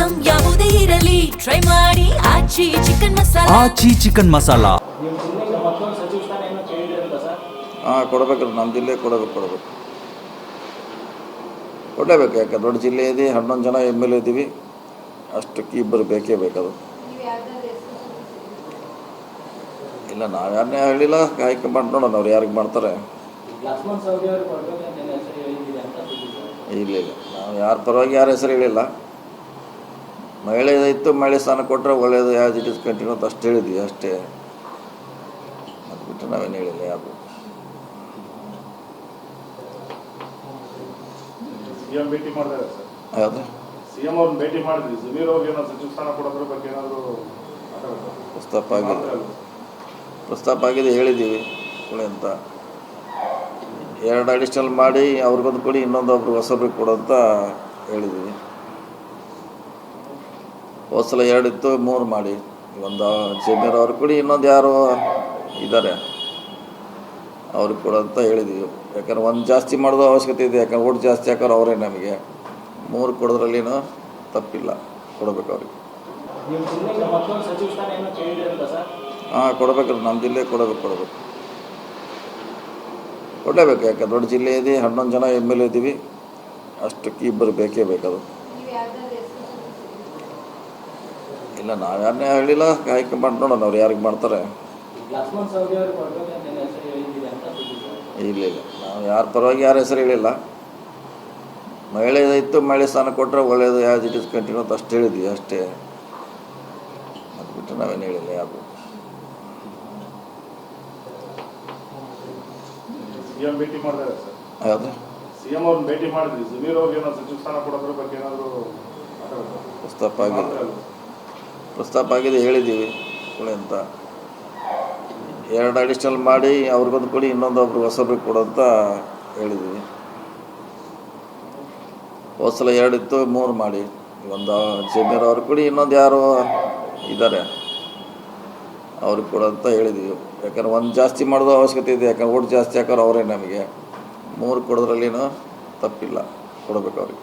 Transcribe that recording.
Item ಯಾವುದೇ ಇರಲಿ try ಮಾಡಿ ಆಚಿ ಚಿಕನ್ ಮಸಾಲಾ. ಆಚಿ ಚಿಕನ್ ಮಸಾಲಾ. ಕೊಡಬೇಕ್ರಿ, ನಮ್ಮ ಜಿಲ್ಲೆ ಕೊಡಬೇಕು. ಕೊಡಲೇಬೇಕು, ಯಾಕೆ ದೊಡ್ಡ ಜಿಲ್ಲೆ ಇದೆ, 11 ಜನ MLA ಇದ್ದೀವಿ, ಅಷ್ಟಕ್ಕೆ ಇಬ್ಬರು ಬೇಕೇ ಬೇಕದು. ಇಲ್ಲ, ನಾವು ಯಾರನ್ನೇ ಹೇಳಿಲ್ಲ, ಹೈಕಮಾಂಡ್ ನೋಡೋಣ ಅವ್ರು ಯಾರಿಗೆ ಮಾಡ್ತಾರೆ. ಇಲ್ಲ, ನಾವು ಯಾರ ಪರವಾಗಿ ಯಾರ ಹೆಸರು ಹೇಳಿಲ್ಲ. ಮಹಿಳೆ ಇತ್ತು, ಮಹಿಳೆ ಸ್ಥಾನ ಕೊಟ್ಟರೆ ಒಳ್ಳೆಯದು, ಯಾವ್ದು ಇಟ್ ಇಸ್ ಕಂಟಿನ್ಯೂ ಅಂತ ಅಷ್ಟು ಹೇಳಿದ್ವಿ ಅಷ್ಟೇ. ಅದು ಬಿಟ್ಟು ನಾವೇನು ಹೇಳಿಲ್ಲ ಯಾವುದು. ಸಿಎಂ ಭೇಟಿ ಮಾಡಿದ್ದಾರೆ ಸರ್. ಯಾವುದು ಸಿಎಂ ಅವ್ರನ್ನ ಭೇಟಿ ಮಾಡಿದ್ವಿ, ಜಮೀರ್ ಅವ್ರಿಗೆ ಏನಾದ್ರು ಸಚಿವ ಸ್ಥಾನ ಕೊಡೋದ್ರ ಬಗ್ಗೆ ಏನಾದರೂ ಪ್ರಸ್ತಾಪ ಆಗಿದೆ, ಹೇಳಿದ್ದೀವಿ ಕೊಡಿ ಅಂತ. 2 ಅಡಿಷನಲ್ ಮಾಡಿ ಅವ್ರಿಗೊಂದು ಕೊಡಿ, ಇನ್ನೊಂದು ಹೊಸಬ್ರಿಗೆ ಕೊಡು ಅಂತ ಹೇಳಿದ್ದೀವಿ. ಹೋದ್ಸಲ 2 ಇತ್ತು, 3 ಮಾಡಿ. ಒಂದು ಜಮೀರ್ ಅವ್ರಿಗೆ ಕೊಡಿ, ಇನ್ನೊಂದು ಯಾರು ಇದ್ದಾರೆ ಅವ್ರಿಗೆ ಕೊಡು ಅಂತ ಹೇಳಿದ್ದೀವಿ. ಯಾಕಂದ್ರೆ ಒಂದು ಜಾಸ್ತಿ ಮಾಡೋದು ಅವಶ್ಯಕತೆ ಇದೆ, ಯಾಕಂದ್ರೆ ಓಟ್ ಜಾಸ್ತಿ ಹಾಕೋರು ಅವರೇ. ನಮಗೆ 3 ಕೊಡೋದ್ರಲ್ಲಿನೂ ತಪ್ಪಿಲ್ಲ, ಕೊಡಬೇಕು ಅವ್ರಿಗೆ. ಕೊಡಬೇಕ್ರಿ, ನಮ್ಮ ಜಿಲ್ಲೆ ಕೊಡಬೇಕು. ಕೊಡಲೇಬೇಕು, ಯಾಕೆ ದೊಡ್ಡ ಜಿಲ್ಲೆ ಇದೆ, 11 ಜನ MLA ಇದ್ದೀವಿ, ಅಷ್ಟಕ್ಕೆ ಇಬ್ಬರು ಬೇಕೇ ಬೇಕದು. ಇಲ್ಲ, ನಾವು ಯಾರನ್ನೇ ಹೇಳಿಲ್ಲ, ಹೈಕಮಾಂಡ್ ನೋಡೋಣ ಅವ್ರು ಯಾರಿಗೆ ಮಾಡ್ತಾರೆ. ಇಲ್ಲ, ನಾವು ಯಾರ ಪರವಾಗಿ ಯಾರ ಹೆಸರು ಹೇಳಿಲ್ಲ. ಮಹಿಳೆ ಇತ್ತು, ಮಹಿಳೆ ಸ್ಥಾನ ಕೊಟ್ಟರೆ ಒಳ್ಳೆಯದು, ಯಾವ್ದು ಇಟ್ ಇಸ್ ಕಂಟಿನ್ಯೂ ಅಂತ ಅಷ್ಟು ಹೇಳಿದ್ವಿ ಅಷ್ಟೇ. ಅದು ಬಿಟ್ಟು ನಾವೇನು ಹೇಳಿಲ್ಲ ಯಾವುದು. ಸಿಎಂ ಭೇಟಿ ಮಾಡಿದ್ದಾರೆ ಸರ್. ಯಾವುದು ಸಿಎಂ ಅವ್ರನ್ನ ಭೇಟಿ ಮಾಡಿದ್ವಿ, ಜಮೀರ್ ಅವ್ರಿಗೆ ಏನಾದ್ರು ಸಚಿವ ಸ್ಥಾನ ಕೊಡೋದ್ರ ಬಗ್ಗೆ ಏನಾದರೂ ಪ್ರಸ್ತಾಪ ಆಗಿದೆ, ಹೇಳಿದ್ದೀವಿ ಕೊಡಿ ಅಂತ. 2 ಅಡಿಷನಲ್ ಮಾಡಿ ಅವ್ರಿಗೊಂದು ಕೊಡಿ, ಇನ್ನೊಂದು ಹೊಸಬ್ರಿಗೆ ಕೊಡು ಅಂತ ಹೇಳಿದ್ದೀವಿ. ಹೋದ್ಸಲ 2 ಇತ್ತು, 3 ಮಾಡಿ. ಒಂದು ಜಮೀರ್ ಅವ್ರಿಗೆ ಕೊಡಿ, ಇನ್ನೊಂದು ಯಾರು ಇದ್ದಾರೆ ಅವ್ರಿಗೆ ಕೊಡು ಅಂತ ಹೇಳಿದ್ದೀವಿ. ಯಾಕಂದ್ರೆ ಒಂದು ಜಾಸ್ತಿ ಮಾಡೋದು ಅವಶ್ಯಕತೆ ಇದೆ, ಯಾಕಂದ್ರೆ ಓಟ್ ಜಾಸ್ತಿ ಹಾಕೋರು ಅವರೇ. ನಮಗೆ 3 ಕೊಡೋದ್ರಲ್ಲಿನೂ ತಪ್ಪಿಲ್ಲ, ಕೊಡಬೇಕು ಅವ್ರಿಗೆ.